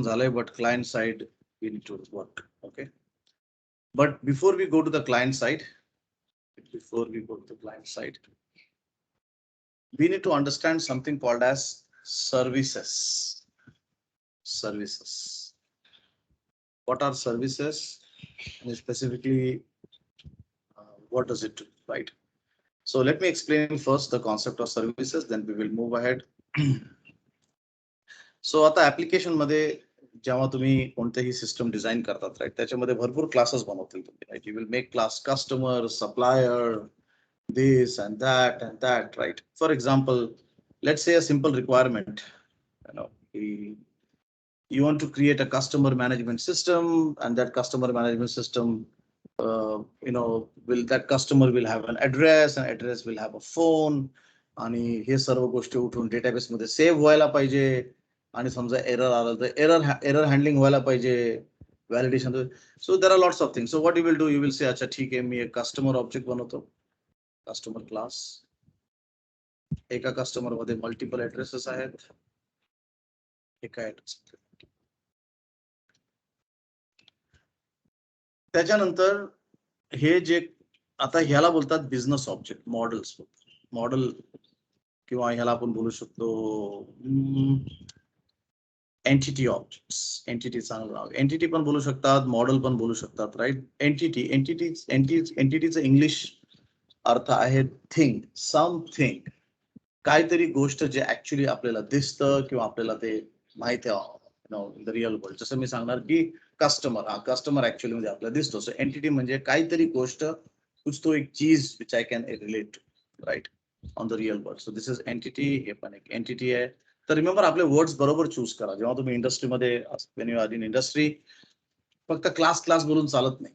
झालंय, but client side we need to work. Okay. But before we go to the client side, we need to understand something called as services. Services. What are services? And specifically, what does it do, right? So let me explain first the concept of services, then we will move ahead. So आता application मध्ये जेव्हा तुम्ही कोणतेही system design करतात, right, त्याच्यामध्ये भरपूर classes बनवतील तुम्ही, right. You will make class customer, supplier, this and that, right? For example, let's say a simple requirement, you know, you want to create a customer management system, and that customer management system, will that customer will have an address, and address will have a phone, आणि हे सर्व गोष्टी उठून database मध्ये save व्हायला पाहिजे. आणि समजा एरर आलं तर एरर हँडलिंग व्हायला पाहिजे, validation. So there are lots of things. So what you will do, you will say अच्छा ठीक आहे, मी एक कस्टमर ऑब्जेक्ट बनवतो, कस्टमर क्लास. एका कस्टमर मध्ये मल्टिपल ऍड्रेसेस आहेत, एका ऍड्रेस. त्याच्यानंतर हे जे आता ह्याला बोलतात बिझनेस ऑब्जेक्ट, मॉडेल, किंवा ह्याला आपण बोलू शकतो एंटिटी ऑब्जेक्ट्स. एंटिटी चांगलं नाव, एंटिटी पण बोलू शकतात, मॉडेल पण बोलू शकतात, राईट. एंटिटीचं इंग्लिश अर्थ आहे थिंग, समथिंग, काहीतरी गोष्ट जे ऍक्च्युली आपल्याला दिसतं किंवा आपल्याला ते माहिती आहे द रिअल वर्ल्ड. जसं मी सांगणार की कस्टमर ऍक्च्युअली मध्ये आपल्याला दिसतो. सो एंटिटी म्हणजे काहीतरी गोष्ट, कुछ तो एक चीज which I can relate, right, on the real world. So this is entity. हे पण एक एंटिटी आहे. तर रिमेंबर, आपले वर्ड्स बरोबर चूज करा जेव्हा तुम्ही इंडस्ट्रीमध्ये, Wien you are in industry. फक्त क्लास बोलून चालत नाही,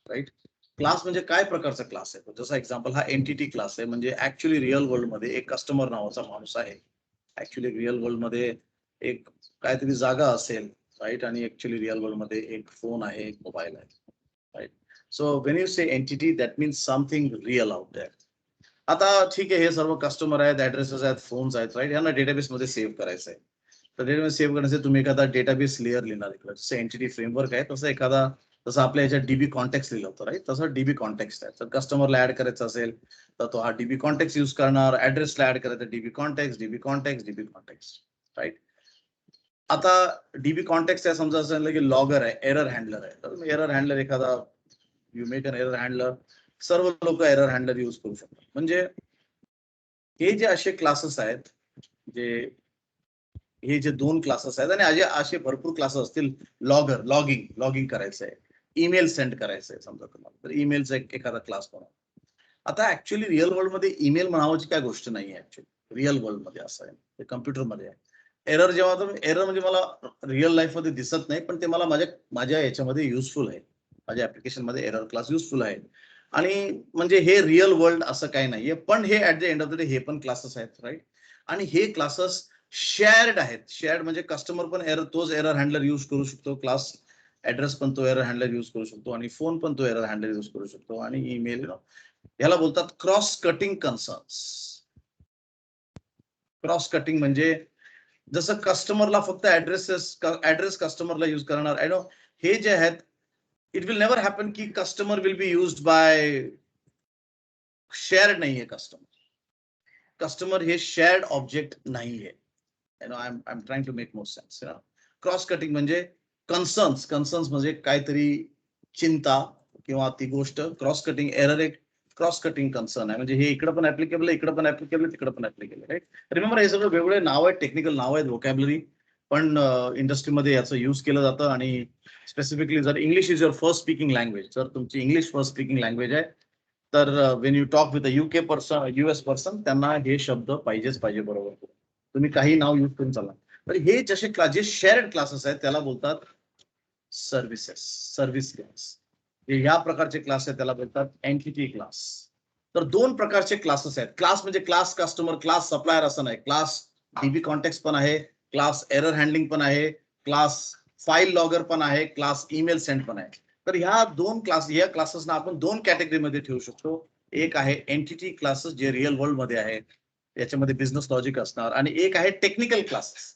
राईट. क्लास म्हणजे काय प्रकारचा क्लास आहे. जसं एक्झाम्पल, हा एंटिटी क्लास आहे, म्हणजे ऍक्च्युअली रिअल वर्ल्ड मध्ये एक कस्टमर नावाचा माणूस आहे. ऍक्च्युअली रिअल वर्ल्ड मध्ये एक काहीतरी जागा असेल, राईट, आणि ऍक्च्युअली रिअल वर्ल्ड मध्ये एक फोन आहे, एक मोबाईल आहे, right. So when you say entity, that means something real out there. आता ठीक आहे, हे सर्व कस्टमर आहेत, ऍड्रेसेस आहेत, फोन्स आहेत, राईट. यांना डेटाबेस मध्ये सेव्ह करायचं आहे. तर डेटाबेस सेव्ह करण्यासाठी तुम्ही एखादा डेटाबेस लेअर लिहिणार इकडे. जसं एंटिटी फ्रेमवर्क आहे, तसं आपल्या याच्यात डीबी कॉन्टेक्स्ट लिहिलं होतं, राईट. तसं डीबी कॉन्टेक्स्ट आहे. तर कस्टमरला ऍड करायचं असेल तर तो हा डीबी कॉन्टेक्स्ट युज करणार. ऍड्रेसला ऍड करायचं, डीबी कॉन्टेक्स्ट, राईट. आता डीबी कॉन्टेक्स्ट आहे, समजा असं की लॉगर आहे, एरर हँडलर आहे. तर एरर हँडलर एखादा, you make an error handler. सर्व लोक एरर हँडलर यूज करू शकतात. म्हणजे हे जे असे क्लासेस आहेत, हे जे दोन क्लासेस आहेत, आणि असे भरपूर क्लासेस असतील. लॉगिंग करायचं आहे, ईमेल सेंड करायचं आहे समजा तुम्हाला, तर ईमेलचा एखादा क्लास बनवा. आता ऍक्च्युअली रिअल वर्ल्ड मध्ये ईमेल म्हणावाची काय गोष्ट नाही आहे. ऍक्च्युअली रिअल वर्ल्ड मध्ये असं आहे, ते कम्प्युटरमध्ये आहे. एरर म्हणजे मला रिअल लाईफ मध्ये दिसत नाही, पण ते मला माझ्या याच्यामध्ये युजफुल आहे, माझ्या ऍप्लिकेशन मध्ये एरर क्लास युजफुल आहे. आणि म्हणजे हे रिअल वर्ल्ड असं काही नाहीये, पण हे at the end of the day हे पण क्लासेस आहेत, राईट. आणि हे क्लासेस शेअर्ड आहेत. शेअर्ड म्हणजे कस्टमर पण तोच एरर हँडलर युज करू शकतो, क्लास ऍड्रेस पण तो एरर हँडलर युज करू शकतो, आणि फोन पण तो एरर हँडलर युज करू शकतो, आणि ईमेल. याला बोलतात cross cutting concerns. Cross cutting म्हणजे जसं कस्टमरला फक्त ऍड्रेस कस्टमरला युज करणार, आय नो, हे जे आहेत, इट विल नेव्हर हॅपन की customer will be used by shared नाहीये. कस्टमर हे शेअर्ड ऑब्जेक्ट नाहीये. I am trying to make more sense. Cross cutting म्हणजे कन्सर्न्स म्हणजे काहीतरी चिंता किंवा ती गोष्ट. क्रॉस कटिंग एरर एक क्रॉस कटिंग कन्सर्न आहे, म्हणजे हे इकडे पण ऍप्लिकेबल आहे, इकडे पण ऍप्लिकेबल, तिकडे पण ऍप्लिकेबल, राईट. रिमेंबर, हे सगळं वेगवेगळे नाव आहेत, टेक्निकल नाव आहेत, व्होकॅब्युलरी, पण इंडस्ट्रीमध्ये याचं युज केलं जातं. आणि स्पेसिफिकली जर English is your first speaking language, जर तुमची इंग्लिश फर्स्ट स्पीकिंग लँग्वेज आहे, तर Wien you talk with UK person, US person, त्यांना हे शब्द पाहिजे बरोबर. तुम्ही काही नाव युज करून चालणार. तर हे जे शेअर्ड क्लासेस आहेत त्याला बोलतात सर्व्हिस क्लास. या प्रकारचे क्लास आहेत त्याला बोलतात एंटिटी क्लास. तर दोन प्रकारचे क्लासेस आहेत. क्लास म्हणजे क्लास कस्टमर, क्लास सप्लायर असं नाही. क्लास डीबी कॉन्टेक्स्ट पण आहे, क्लास एरर हँडलिंग पण आहे, क्लास फाईल लॉगर पण आहे, क्लास ईमेल सेंड पण आहे. तर ह्या क्लासेसना आपण दोन कॅटेगरीमध्ये ठेवू शकतो. एक आहे एंटिटी क्लासेस, जे रिअल वर्ल्ड मध्ये आहे, याच्यामध्ये बिझनेस लॉजिक असणार, आणि एक आहे टेक्निकल क्लासेस.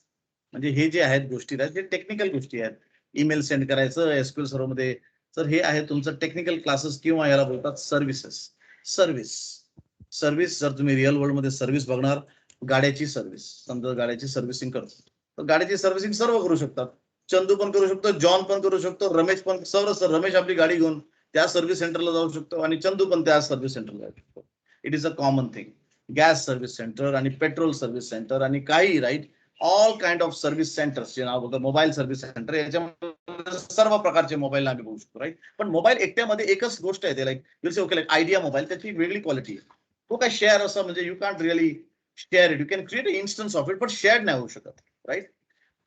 म्हणजे हे जे आहेत गोष्टी आहेत हे टेक्निकल गोष्टी आहेत. ईमेल सेंड करायचं एसक्यूएल सर्व्हर मध्ये, तर हे आहे तुमचं टेक्निकल क्लासेस किंवा याला बोलतात सर्व्हिसेस. सर्व्हिस जर तुम्ही रिअल वर्ल्ड मध्ये सर्व्हिस बघणार, गाड्याची सर्व्हिस, समजा गाड्याची सर्व्हिसिंग करतो तर गाडीची सर्व्हिसिंग सर्व करू शकतात. चंदू पण करू शकतो, जॉन पण करू शकतो, रमेश पण, सर्व रमेश आपली गाडी घेऊन त्या सर्व्हिस सेंटरला जाऊ शकतो आणि चंदू पण त्या सर्व्हिस सेंटरला जाऊ शकतो. It is a common thing. Gas service center आणि पेट्रोल सर्व्हिस सेंटर आणि काही, right, all kind of service centers जे नाव होतं मोबाईल सर्व्हिस सेंटर, याच्यामध्ये सर्व प्रकारचे मोबाईल आम्ही बघू शकतो, राईट. पण मोबाईल एकट्यामध्ये एकच गोष्ट आहे, like you say okay, like Idea mobile, त्याची वेगळी क्वालिटी आहे. तो काय शेअर असं म्हणजे you can't really share it, you can create a instance of it, पण शेअर नाही होऊ शकत, राईट.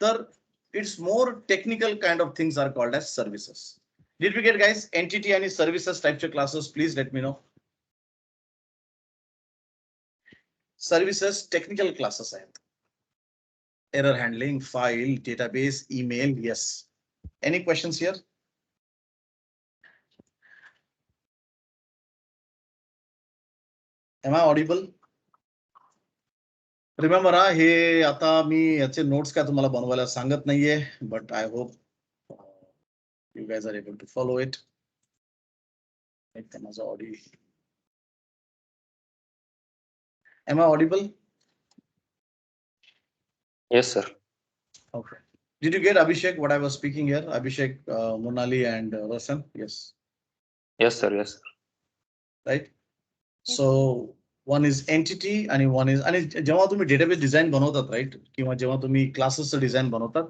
तर it's more technical kind of things are called as services. Did we get guys entity आणि सर्व्हिसेस टाइपचे classes? Please let me know. Services technical classes आहेत. Error handling, file, database, email, yes. Any questions here? Am I audible? Remember, हे आता मी याचे notes काय तुम्हाला बनवायला सांगत नाहीये, but I hope you guys are able to follow it. Am I audible? Yes, sir. Okay. Did you get Abhishek what I was speaking here? Abhishek, Monali and Roshan? Yes. Yes, sir. Yes, sir. Right. So one is entity आणि one is, आणि जेव्हा तुम्ही database design बनवतात, right, किंवा जेव्हा तुम्ही क्लासेसचं design बनवतात,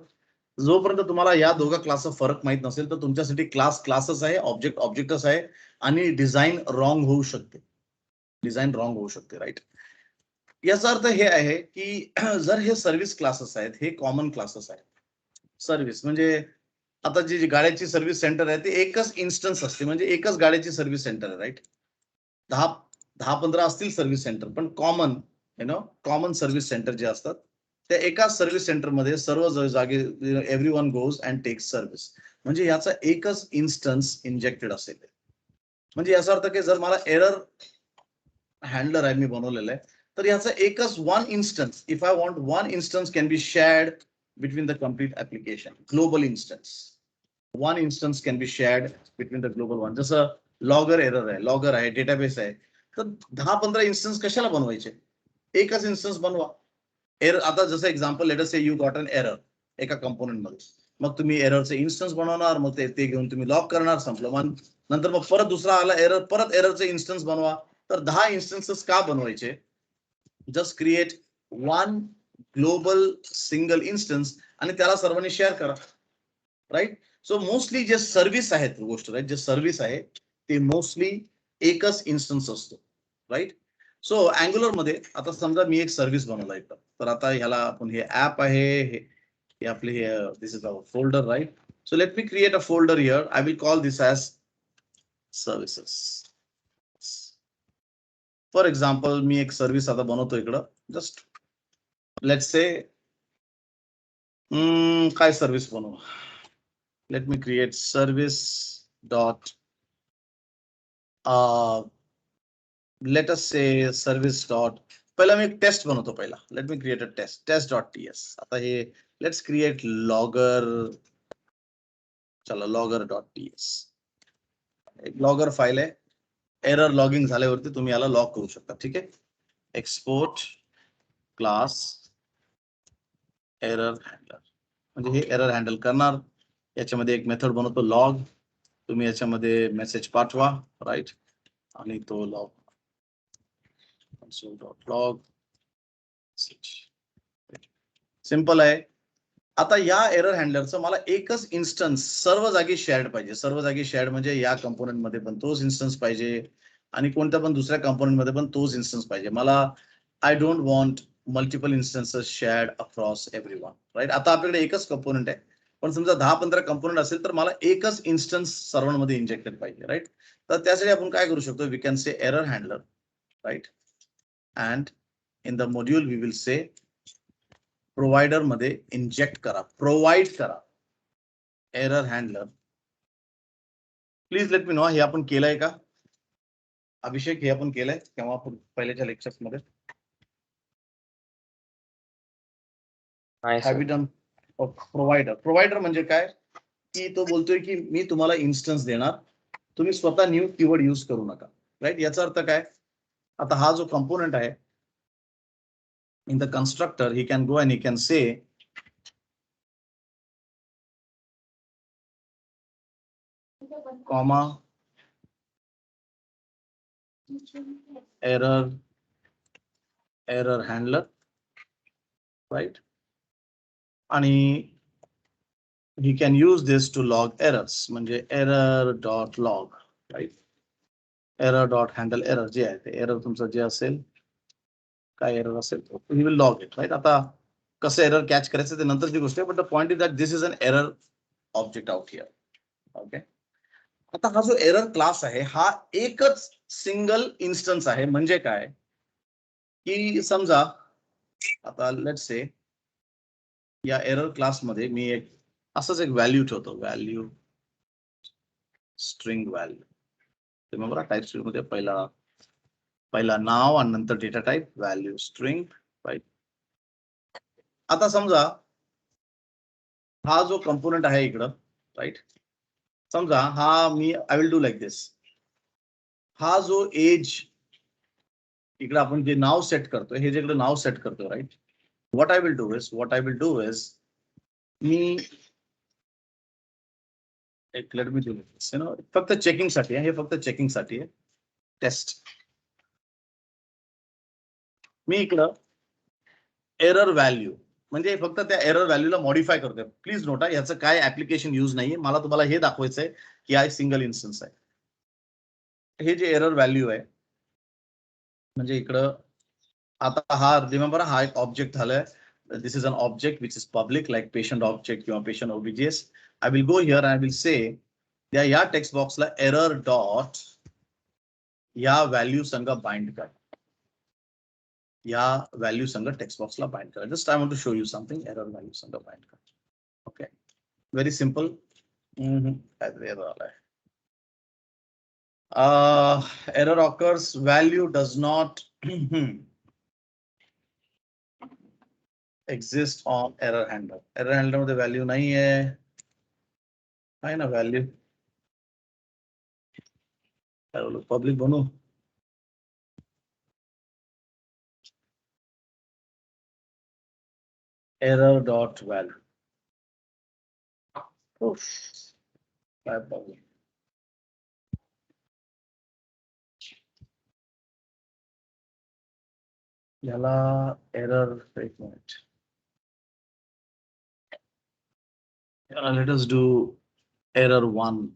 जोपर्यंत तुम्हाला या दोघा क्लासचा फरक माहित नसेल तर तुमच्यासाठी क्लासच आहे, ऑब्जेक्ट ऑब्जेक्टच आहे आणि डिझाईन रॉंग होऊ शकते. डिझाईन रॉंग होऊ शकते, राईट. याचा अर्थ हे आहे की जर हे सर्व्हिस क्लासेस आहेत, हे कॉमन क्लासेस आहेत. सर्व्हिस म्हणजे आता जी गाड्याची सर्व्हिस सेंटर आहे ते एकच इन्स्टन्स असते, म्हणजे एकच गाड्याची सर्व्हिस सेंटर आहे, राईट. 10-15 असतील सर्व्हिस सेंटर, पण कॉमन कॉमन सर्व्हिस सेंटर जे असतात त्या एकाच सर्व्हिस सेंटर मध्ये सर्व जागे everyone goes and takes service, म्हणजे याचा एकच इन्स्टन्स इंजेक्टेड असेल. म्हणजे याचा अर्थ की जर मला एरर हँडलर आहे मी बनवलेलं आहे, तर याचा एकच one instance, if I want one instance can be shared between the complete application. Global instance, one instance can be shared between the global one. जसं लॉगर एरर आहे, लॉगर आहे, डेटाबेस आहे, तर 10-15 इन्स्टन्स कशाला बनवायचे? एकच इन्स्टन्स बनवा. Error, आता जसं example late us say you got an error एका कंपोनेंट मध्ये, मग तुम्ही एररचे इन्स्टन्स बनवणार, मग ते घेऊन तुम्ही लॉक करणार, संपलं. मग नंतर मग परत दुसरा आला एरर, परत एररचे इन्स्टन्स बनवा. तर 10 इन्स्टन्सेस का बनवायचे? Just create one global single instance आणि त्याला सर्वांनी शेअर करा, राईट. सो मोस्टली जे सर्व्हिस आहेत गोष्ट, राईट, जे सर्व्हिस आहे ते मोस्टली एकच इन्स्टन्स असतो, राईट. सो अँग्युलर मध्ये आता समजा मी एक सर्व्हिस बनवला इथं, तर आता ह्याला आपण, हे ऍप आहे, हे आपले, हे this is our folder, right. So let me create a folder here. I will call this as services. For example मी एक सर्व्हिस आता बनवतो इकडं, जस्ट लेट्स से काय सर्व्हिस बनवू. Late me create service dot let us say service dot, पहिला मी एक test बनवतो पहिला. Let me create a test dot TS. आता हे लेट्स क्रिएट लॉगर, चला लॉगर डॉट टीएस, एक लॉगर फाईल आहे. एरर लॉगिंग झाल्यावरती तुम्ही याला लॉग करू शकता, ठीक आहे. एक्सपोर्ट क्लास एरर हँडलर, म्हणजे हे एरर हँडल करणार. याच्यामध्ये एक मेथड बनवतो लॉग, तुम्ही याच्यामध्ये मेसेज पाठवा, राईट, आणि तो लॉग log. सिंपल आहे. आता या एरर हँडलरचं मला एकच इन्स्टन्स सर्व जागी शेअर्ड पाहिजे. सर्व जागी शेअर्ड म्हणजे या कंपोनेंट मध्ये पण तोच इन्स्टन्स पाहिजे आणि कोणत्या पण दुसऱ्या कंपोनेंट मध्ये पण तोच इन्स्टन्स पाहिजे. मला I don't want multiple instances shared across everyone, right. आता आपल्याकडे एकच कंपोनेंट आहे, पण समजा 10-15 कंपोनेंट असेल तर मला एकच इन्स्टन्स सर्वांमध्ये इंजेक्टेड पाहिजे, राईट. तर त्यासाठी आपण काय करू शकतो, we can say error handler, right, and in the module we will say provider मध्ये इंजेक्ट करा, प्रोव्हाइड करा error handler. Please let me know, हे आपण केलंय का अभिषेक? हे आपण केलंय केव्हा पहिल्याच्या लेक्चर्स मध्ये? नाही Have sir. you done? Provider म्हणजे काय की तो बोलतोय की मी तुम्हाला इन्स्टन्स देणार, तुम्ही स्वतः न्यू कीवर्ड यूज करू नका. राईट, याचा अर्थ काय? आता हा जो कंपोनेंट आहे in the constructor, he can go and he can say comma error handler, right? आणि he can use this to log errors, म्हणजे error dot log, right? error dot handle error जे आहे ते error तुमचं जे असेल, काय error असेल he will log it, right? आता कसं error कॅच करायचं ते नंतरची गोष्ट आहे, but the point is that this is an error object out here. Okay, आता हा जो एरर क्लास आहे हा एकच सिंगल इन्स्टन्स आहे. म्हणजे काय की समजा आता लेट्स से या एरर क्लासमध्ये मी एक असंच एक व्हॅल्यू ठेवतो, value string value. Remember type string मध्ये पहिला नाव आणि नंतर data type value string, right? आता समजा हा जो कंपोनेंट आहे इकडं, राईट? समजा हा आय विल डू लाईक दिस. हा जो एज इकडे आपण जे नाव सेट करतोय, हे जे इकडे नाव सेट करतोय, right? what I will do is मी let me do this, फक्त चेकिंग साठी आहे, हे फक्त चेकिंग साठी आहे, टेस्ट. मी इकडं एरर व्हॅल्यू म्हणजे फक्त त्या एरर व्हॅल्यूला मॉडिफाय करतोय. प्लीज नोटा, याचं काय ऍप्लिकेशन यूज नाहीये, मला तुम्हाला हे दाखवायचंय की हा सिंगल इन्स्टन्स आहे. हे जे एरर व्हॅल्यू आहे म्हणजे इकडं आता हा रिमेंबर हा एक ऑब्जेक्ट झालाय. This is an object which is public like patient object किंवा patient OBJs. I will go here and I will say या टेक्स्ट बॉक्सला एरर डॉट या व्हॅल्यू संग बाइंड कर, या व्हॅल्यू संग टेक्स्ट बॉक्सला बाइंड करा. Just I want to show you something, error value संग बाइंड कर. Okay, very simple. एरर आलाय. Error occurs, value does not exist on error handler. Error handler मध्ये व्हॅल्यू नाही आहे ना व्हॅल्यू. पब्लिक बनू, error dot value. काय problem? याला एरर, एक minute, let us do error 1.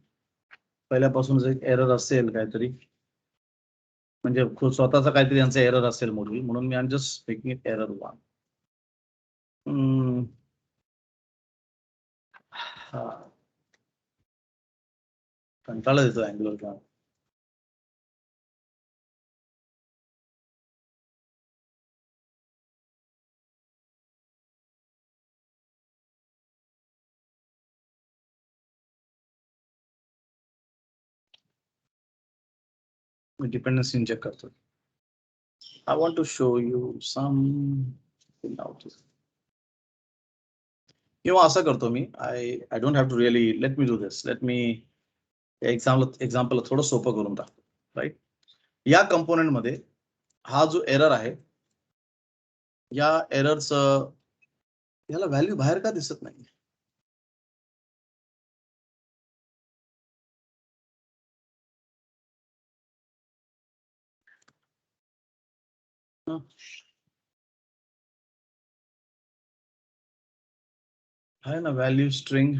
पहिल्यापासूनच एक एरर असेल काहीतरी, म्हणजे स्वतःचा काहीतरी यांचा एरर असेल मॉड्यूल, म्हणून मी I am just making it error 1. कंटाळा येतो अँग्युलरला. मी डिपेंडन्सी चेक करतो. I want to show you some किंवा असं करतो मी, I don't have to really, let me do this, let me example थोडं सोपं करून टाकतो, राईट? या कंपोनेंट मध्ये हा जो एरर आहे, या एररचं याला व्हॅल्यू बाहेर का दिसत नाही? आहे ना व्हॅल्यू स्ट्रिंग.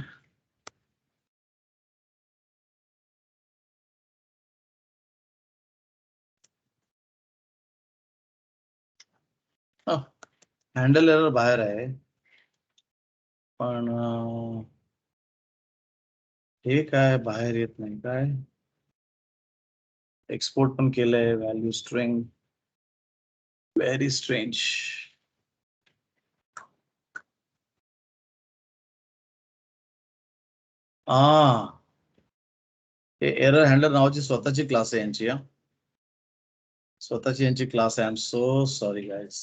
हँडल एरर बाहेर आहे, पण हे काय बाहेर येत नाही काय? एक्सपोर्ट पण केलंय व्हॅल्यू स्ट्रिंग, व्हेरी स्ट्रेंज. हे एरर हँडलर नावाची स्वतःची क्लास आहे यांची, स्वतःची यांची क्लास आहे. I am so sorry guys.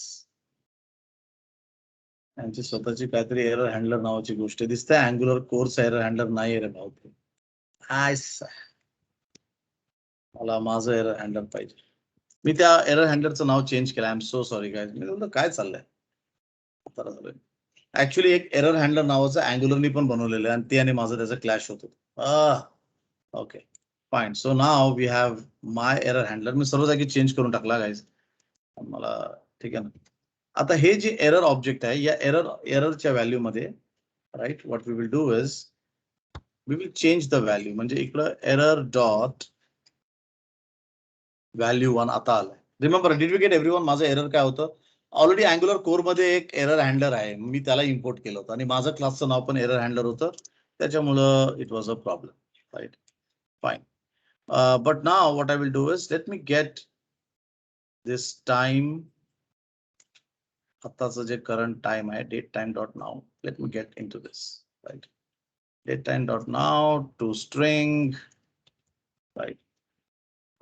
यांची स्वतःची काहीतरी एरर हँडलर नावाची गोष्ट दिसते. अँग्युलर कोर्स एरर हँडलर नाही रे भाऊ. मला माझं एरर हँडलर पाहिजे. मी त्या एरर हँडलरचं नाव चेंज केलं. I am so sorry guys. मी म्हणलं काय चाललंय. ऍक्च्युली एक एरर हँडलर नावाचं अँग्युलरनी पण बनवलेलं आहे आणि ते आणि माझं त्याचं क्लॅश होतो. Okay fine. So now we have my error handler. मी सर्व जागी चेंज करून टाकला गाईज. मला ठीक आहे ना. आता हे जे एरर ऑब्जेक्ट आहे या एररच्या व्हॅल्यू मध्ये right what we will do is we will change the value. म्हणजे इकडं एरर डॉट व्हॅल्यू 1 आता आलाय. Remember did we get everyone. माझं एरर काय होतं. ऑलरेडी अँग्युलर कोर मध्ये एक एरर हँडलर आहे. मी त्याला इम्पोर्ट केलं होतं आणि माझं क्लासचं नाव पण एरर हँडलर होतं. त्याच्यामुळं it was a problem. Right fine. But now what I will do is let me get this time. आत्ताचं जे करंट टाइम आहे date time dot now. Let me get into this. Right date time dot now to string. Right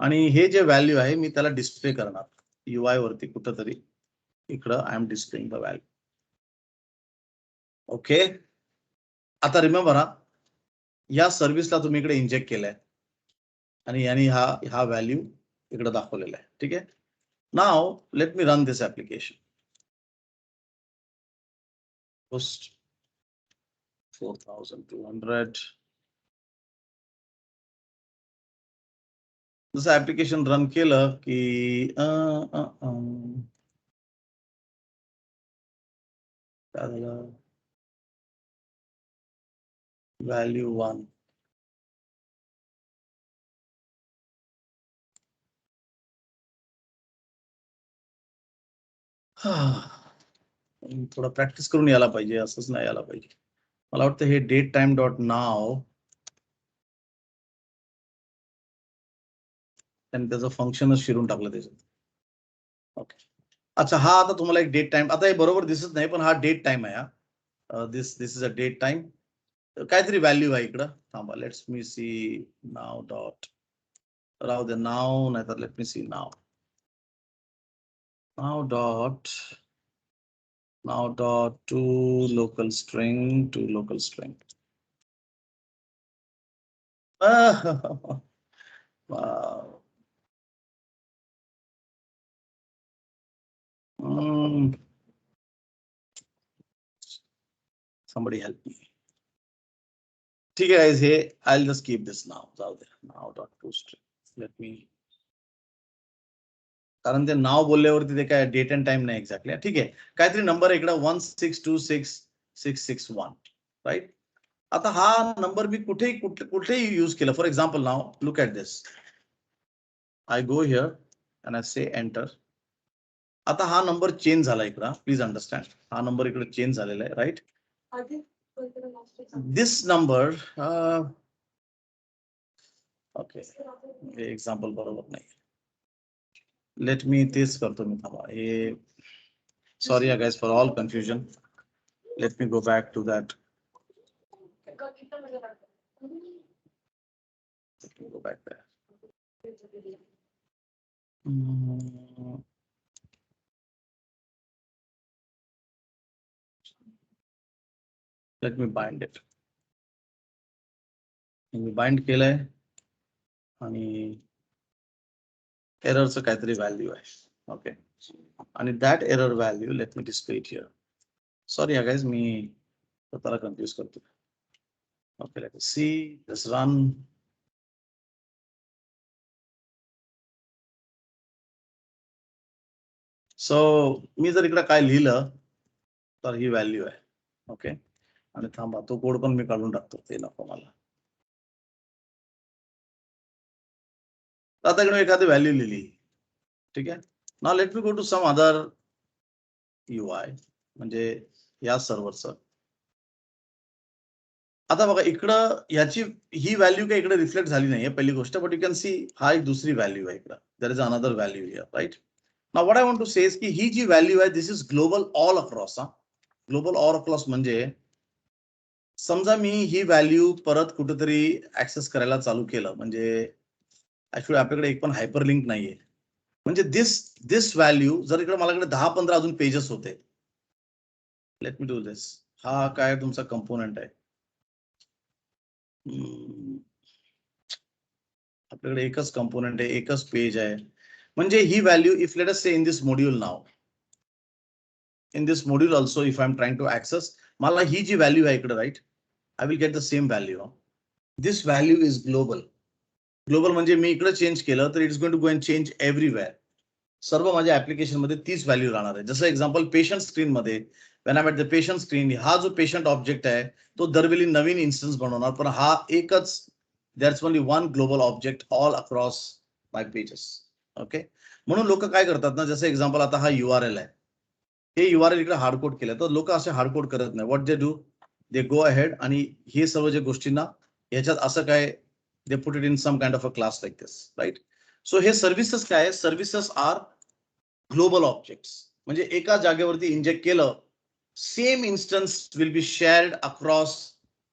आणि हे जे value आहे मी त्याला display करणार UI वरती कुठंतरी. इकडं I am displaying the value. Okay आता रिमेंबर या सर्व्हिसला तुम्ही इकडे इंजेक्ट केलंय आणि यांनी हा व्हॅल्यू इकडे दाखवलेला आहे. ठीक आहे. नाव लेट मी रन दिस ऍप्लिकेशन. पोस्ट 4200. जसं ऍप्लिकेशन रन केलं की काय झालं. व्हॅल्यू 1 थोडं प्रॅक्टिस करून यायला पाहिजे. असंच नाही यायला पाहिजे. मला वाटतं हे डेट टाइम डॉट नाव त्यांनी त्याचं फंक्शनच शिरून टाकलं त्याच्यात. ओके अच्छा हा आता तुम्हाला एक डेट टाइम आता हे बरोबर दिसत नाही पण हा डेट टाइम आहे. This is a date time. काहीतरी व्हॅल्यू आहे इकडं. थांबा let's me see now dot. राहू दे नाव नाही तर let me see now. Now dot to local string to local string. Wow. Somebody help me. ठीक आहे guys, हे I'll just keep this now. जाऊ दे. Now dot to string. Let me. कारण ते नाव बोलल्यावरती ते काय डेट अँड टाइम नाही exactly. ठीक आहे काहीतरी नंबर आहे इकडे 1626661. राईट आता हा नंबर मी कुठेही यूज केला. For example now look at this. I go here and I say enter. आता हा नंबर चेंज झाला इकडं. प्लीज अंडरस्टँड हा नंबर इकडे चेंज झालेला आहे. राईट दिस नंबर ओके हे एक्झाम्पल बरोबर नाही. लेट मी तेच करतो मी. थांबा हे sorry guys for all confusion. Let me go back to that. Go back there. Let me bind it. मी बाइंड केलंय आणि एररचं काहीतरी व्हॅल्यू आहे. ओके आणि that error value let me display it here. Sorry guys मी स्वतःला confuse करतो. Okay let us see this run. So मी जर इकडे काय लिहिलं तर ही व्हॅल्यू आहे. ओके आणि थांबा तो कोड पण मी काढून टाकतो. ते नको मला. आता इकडे एखादी व्हॅल्यू लिहिली. ठीक आहे. Now let me go to some other UI म्हणजे या सर्व्हरचं. आता बघा इकडं याची ही व्हॅल्यू काही इकडे रिफ्लेक्ट झाली नाहीये पहिली गोष्ट. बट यू कॅन सी हा एक दुसरी व्हॅल्यू आहे इकडं. There is another value here. Right now what I want to say is की ही जी व्हॅल्यू आहे this is global all across. Global all across म्हणजे समजा मी ही व्हॅल्यू परत कुठेतरी ऍक्सेस करायला चालू केलं म्हणजे ऍक्च्युअली आपल्याकडे एक पण हायपरलिंक नाहीये. म्हणजे दिस व्हॅल्यू जर इकडे मला 10-15 अजून पेजेस होते लेट मी डू दिस. हा काय तुमचा कंपोनेंट आहे. आपल्याकडे एकच कंपोनेंट आहे, एकच पेज आहे. म्हणजे ही value if let us say in this module now, in this module also if I am trying to access, मला ही जी व्हॅल्यू आहे इकडे right, I will get the same value. This value is global. Global म्हणजे मी इकडे change केलं तर it's going to go and change everywhere. सर्व माझ्या ऍप्लिकेशन मध्ये तीच व्हॅल्यू राहणार आहे. जसं एक्झाम्पल पेशंट स्क्रीन मध्ये, when I at the patient screen, हा जो पेशंट ऑब्जेक्ट आहे तो दरवेळी नवीन इन्स्टन्स बनवणार, पण हा एकच, there's only one global object all across my pages. Okay. म्हणून लोक काय करतात ना, जसं एक्झाम्पल आता हा URL आहे, हे URL इकडे हार्डकोड केलं, तर लोक असे हार्डकोड करत नाही. What they do, they go ahead आणि हे सर्व जे गोष्टींना याच्यात असं काय, they put it in some kind of a class like this, right. So हे सर्व्हिसेस काय आहे, सर्व्हिसेस आर ग्लोबल ऑब्जेक्ट्स. म्हणजे एका जागेवरती इंजेक्ट केलं, same instance will be shared across.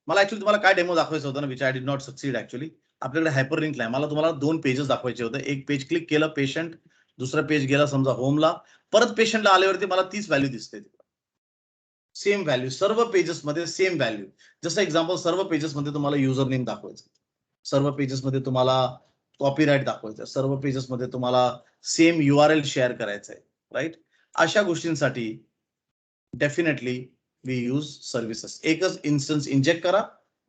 मला ऍक्च्युअली तुम्हाला काय डेमो दाखवायचं होतं ना, which I did not succeed actually. आपल्याकडे हायपर लिंक नाही, मला तुम्हाला 2 पेजेस दाखवायचे होते. एक पेज क्लिक केलं पेशंट, दुसरा पेज गेला समजा होमला, परत पेशंटला आल्यावरती मला तीच व्हॅल्यू दिसते. सेम व्हॅल्यू सर्व पेजेस मध्ये, सेम व्हॅल्यू. जसं एक्झाम्पल सर्व पेजेस मध्ये तुम्हाला युजर नेम दाखवायचं, सर्व पेजेस मध्ये तुम्हाला कॉपीराईट दाखवायचं, सर्व पेजेस मध्ये तुम्हाला सेम URL शेअर करायचंय, राईट. अशा गोष्टींसाठी डेफिनेटली वी यूज सर्व्हिसेस. एकच इन्स्टन्स इंजेक्ट करा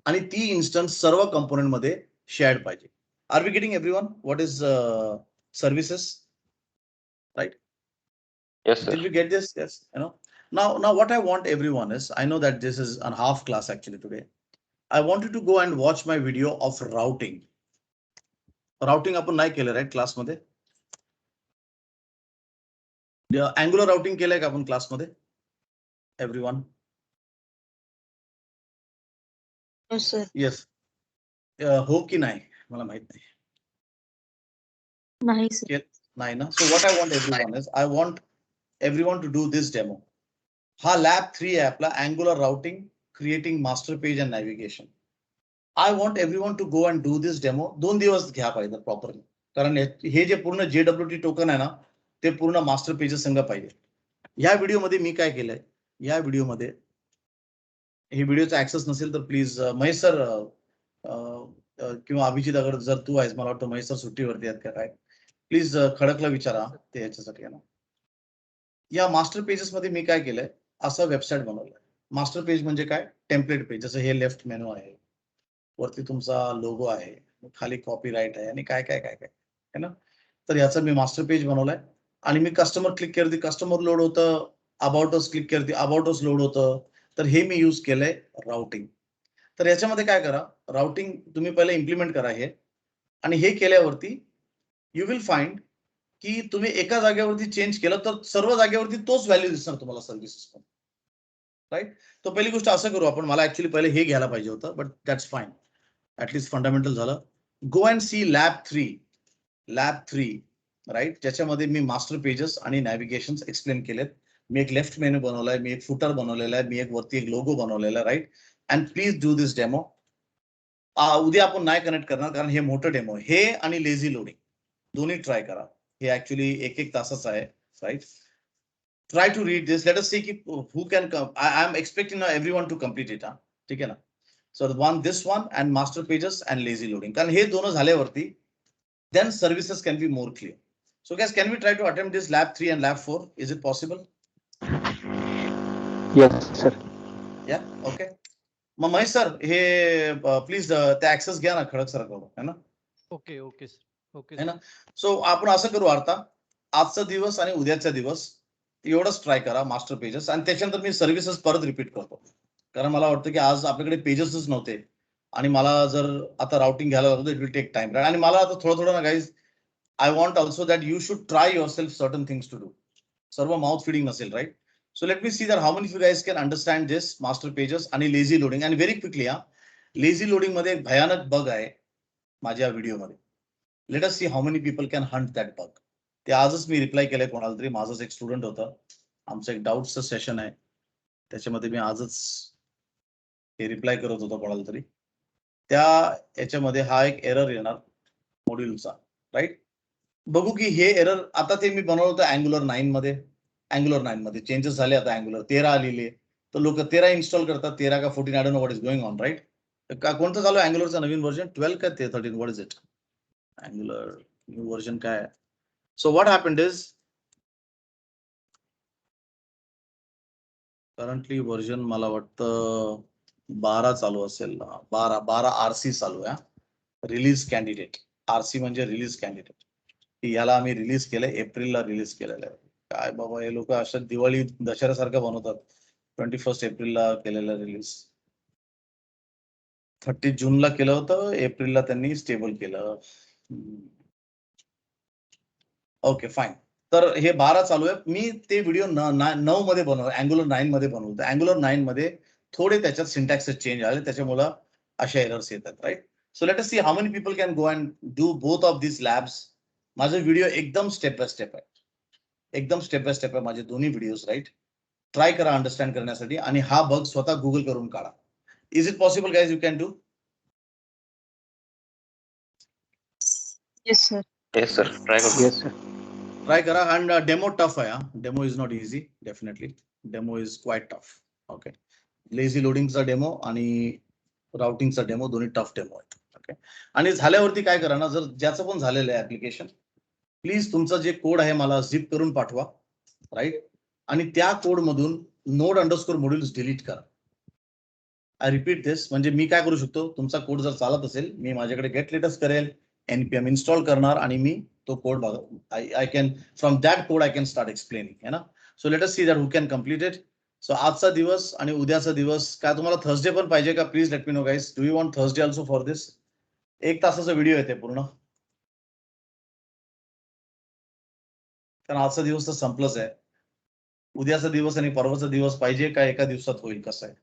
आणि ती इन्स्टन्स सर्व कंपोनेंट मध्ये शेअर पाहिजे. Are we getting everyone what is services, right? Yes, sir. Did we get this? Yes. Now what I want everyone is, I know that this is a half class actually today. I want you to go and watch my video of routing. Routing आपण नाही केलं right क्लासमध्ये? Angular routing केलंय का आपण क्लासमध्ये? Everyone? Yes. हो की नाही मला माहित नाही. नाही सर. नाही ना. So what I want everyone is, I want everyone to do this demo. हा लॅब 3 आहे आपला, Angular routing, creating master page and navigation. I want everyone to go and do this demo. 2 दिवस घ्या पाहिजे properly, कारण हे जे पूर्ण JWT टोकन आहे ना, ते पूर्ण मास्टर पेजेस संग पाहिजे. या व्हिडिओमध्ये मी काय केलंय, या व्हिडिओमध्ये, हे व्हिडिओचा ऍक्सेस नसेल तर प्लीज महेश सर किंवा अभिजित, अगर जर तू आहेस, मला वाटतं महेश सर सुट्टीवरती आहेत का काय, प्लीज खडकला विचारा ते याच्यासाठी आहे ना. या मास्टर पेजेस मध्ये मी काय केलंय, असं वेबसाईट बनवलंय. मास्टर पेज म्हणजे काय, टेम्पलेट पेज. जसं हे लेफ्ट मेनू आहे, वरती तुमचा लोगो आहे, खाली कॉपीराईट आहे आणि काय काय काय काय है ना. तर याचं मी मास्टर पेज बनवलंय आणि मी कस्टमर क्लिक करते, कस्टमर लोड होतं, अबाउट अस क्लिक करते, अबाउट अस लोड होतं. तर हे मी यूज केलंय राउटिंग. तर याच्यामध्ये काय करा, राउटिंग तुम्ही पहिले इम्प्लिमेंट करा हे, आणि हे केल्यावरती यू विल फाइंड की तुम्ही एका जागेवरती चेंज केलं तर सर्व जागेवरती तोच व्हॅल्यू दिसणार तुम्हाला सर्व्हिसेस, राईट. तर पहिली गोष्ट असं करू आपण, मला ऍक्च्युली पहिले हे घ्यायला पाहिजे होतं, but that's fine, at least fundamental झालं. Go and see lab 3, right, ज्याच्यामध्ये मी मास्टर पेजेस आणि नॅव्हिगेशन एक्सप्लेन केलेत. मी एक लेफ्ट मेनू बनवलाय, मी एक फुटर बनवलेला आहे, मी एक वरती एक लोगो बनवलेला आहे, right. And please do this demo. उद्या आपण नाही कनेक्ट करणार कारण हे मोठं डेमो, हे आणि लेझी लोडिंग दोन्ही ट्राय करा. हे ऍक्च्युली 1-1 तासाचं आहे, right. Try to read this. Let us see who can come. I am expecting everyone to complete it. ठीक आहे ना. So this one and master pages and lazy loading. कारण हे दोनों झाल्यावरती then services can be more clear. So guys, can we try to attempt this lab 3 and lab 4? Is it possible? Yes, sir. Yeah. Okay. मग Mahesh sir हे please ते access घ्या ना खडक सराकडून, है ना. Okay okay sir. ओके है ना. सो आपण असं करू, आता आजचा दिवस आणि उद्याचा दिवस एवढंच ट्राय करा मास्टर पेजेस, आणि त्याच्यानंतर मी सर्व्हिसेस परत रिपीट करतो. कारण मला वाटतं की आज आपल्याकडे पेजेसच नव्हते आणि मला जर आता राउटिंग घ्यायला लागतो, इट विल टेक टाइम. आणि मला आता थोडं ना guys, I want also that you should try yourself certain things to do. सर्व माउथ फीडिंग नसेल, right. So let me see that how many of you guys can understand this master pages आणि lazy loading. आणि very quickly, lazy loading मध्ये एक भयानक bug आहे माझ्या व्हिडिओमध्ये. Let us see how many people can hunt that bug. ते आजच मी रिप्लाय केलंय कोणाला तरी, माझंच एक स्टुडंट होतं, आमचं एक डाऊटचं सेशन आहे, त्याच्यामध्ये मी आजच हे रिप्लाय करत होतो कोणाला तरी. त्या याच्यामध्ये हा एक एरर येणार मॉड्यूलचा, राईट. बघू की हे एरर, आता ते मी बनवलं होतं अँग्युलर 9 मध्ये चेंजेस झाले, आता अँग्युलर 13 आलेली आहे. तर लोक 13 इन्स्टॉल करतात, 13 का 14, I don't know what is going on, right? कोणतं चालू आहे अँग्युलरचा नवीन व्हर्जन? 12 का 13? What is it? Angular new version काय आहे? So what happened is currently version मला वाटतं 12 चालू असेल. 12 आरसी चालू आहे. Release candidate. आरसी म्हणजे रिलीज कॅन्डिडेट. याला आम्ही रिलीज केलंय, एप्रिलला रिलीज केलेलं आहे. काय बाबा हे लोक अशा दिवाळी दशऱ्यासारखं बनवतात. 21 एप्रिलला केलेलं रिलीज. 30 जूनला केलं होतं, एप्रिलला त्यांनी स्टेबल केलं. Okay fine. तर हे 12 चालू आहे. मी ते व्हिडिओ 9 मध्ये बनवलं, अँग्युलर 9 मध्ये बनवलं. अँग्युलर 9 मध्ये थोडे त्याच्यात सिंटॅक्स चेंज आले, त्याच्यामुळे अशा एरर्स येतात, right? So let us see how many people can go and do both of this labs. माझे व्हिडिओ एकदम स्टेप बाय स्टेप आहे. एकदम स्टेप बाय स्टेप आहे माझे दोन्ही व्हिडिओज, राईट? ट्राय करा अंडरस्टँड करण्यासाठी आणि हा बग स्वतः गुगल करून काढा. Is it possible guys? You can do? Yes, sir. Yes sir, try करतो. Yes, sir. ट्राय करा. अँड डेमो टफ आहे. Demo is not easy, definitely. Demo is quite tough. Okay. Lazy लोडिंगचा demo आणि राउटिंगचा demo दोन्ही tough demo आहेत. Okay. आणि झाल्यावरती काय करा ना, जर ज्याचं पण झालेलं आहे ऍप्लिकेशन, प्लीज तुमचा जे कोड आहे मला झिप करून पाठवा, राईट? आणि त्या कोड मधून नोड अंडरस्कोर मॉड्यूल्स डिलीट करा. आय रिपीट दिस, म्हणजे मी काय करू शकतो, तुमचा कोड जर चालत असेल, मी माझ्याकडे गेट लेटेस्ट करेल, npm इन्स्टॉल करणार आणि मी तो कोड बघा. I can from that code I can start explaining, है ना? So let us see that who can complete it. So आजचा दिवस आणि उद्याचा दिवस काय तुम्हाला थर्सडे पण पाहिजे का? Please let me know guys. Do you want Thursday also for this? 1 तासाचा व्हिडिओ येते पूर्ण, कारण आजचा दिवस तर संपलंच आहे. उद्याचा दिवस आणि परवाचा दिवस पाहिजे का एका दिवसात होईल, कसं आहे?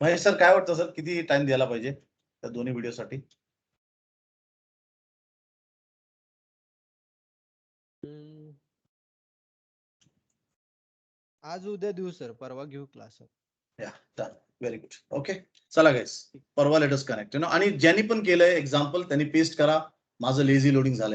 महेश सर काय वाटतं सर, किती टाइम द्यायला पाहिजे त्या दोन्ही व्हिडिओसाठी? आज उद्या देऊ सर, परवा घेऊ क्लास. या डन, व्हेरी गुड. ओके, चला गाईस, परवा लेट अस कनेक्ट. आणि ज्यांनी पण केलंय एक्झाम्पल त्यांनी पेस्ट करा. माझं लेझी लोडिंग झालंय.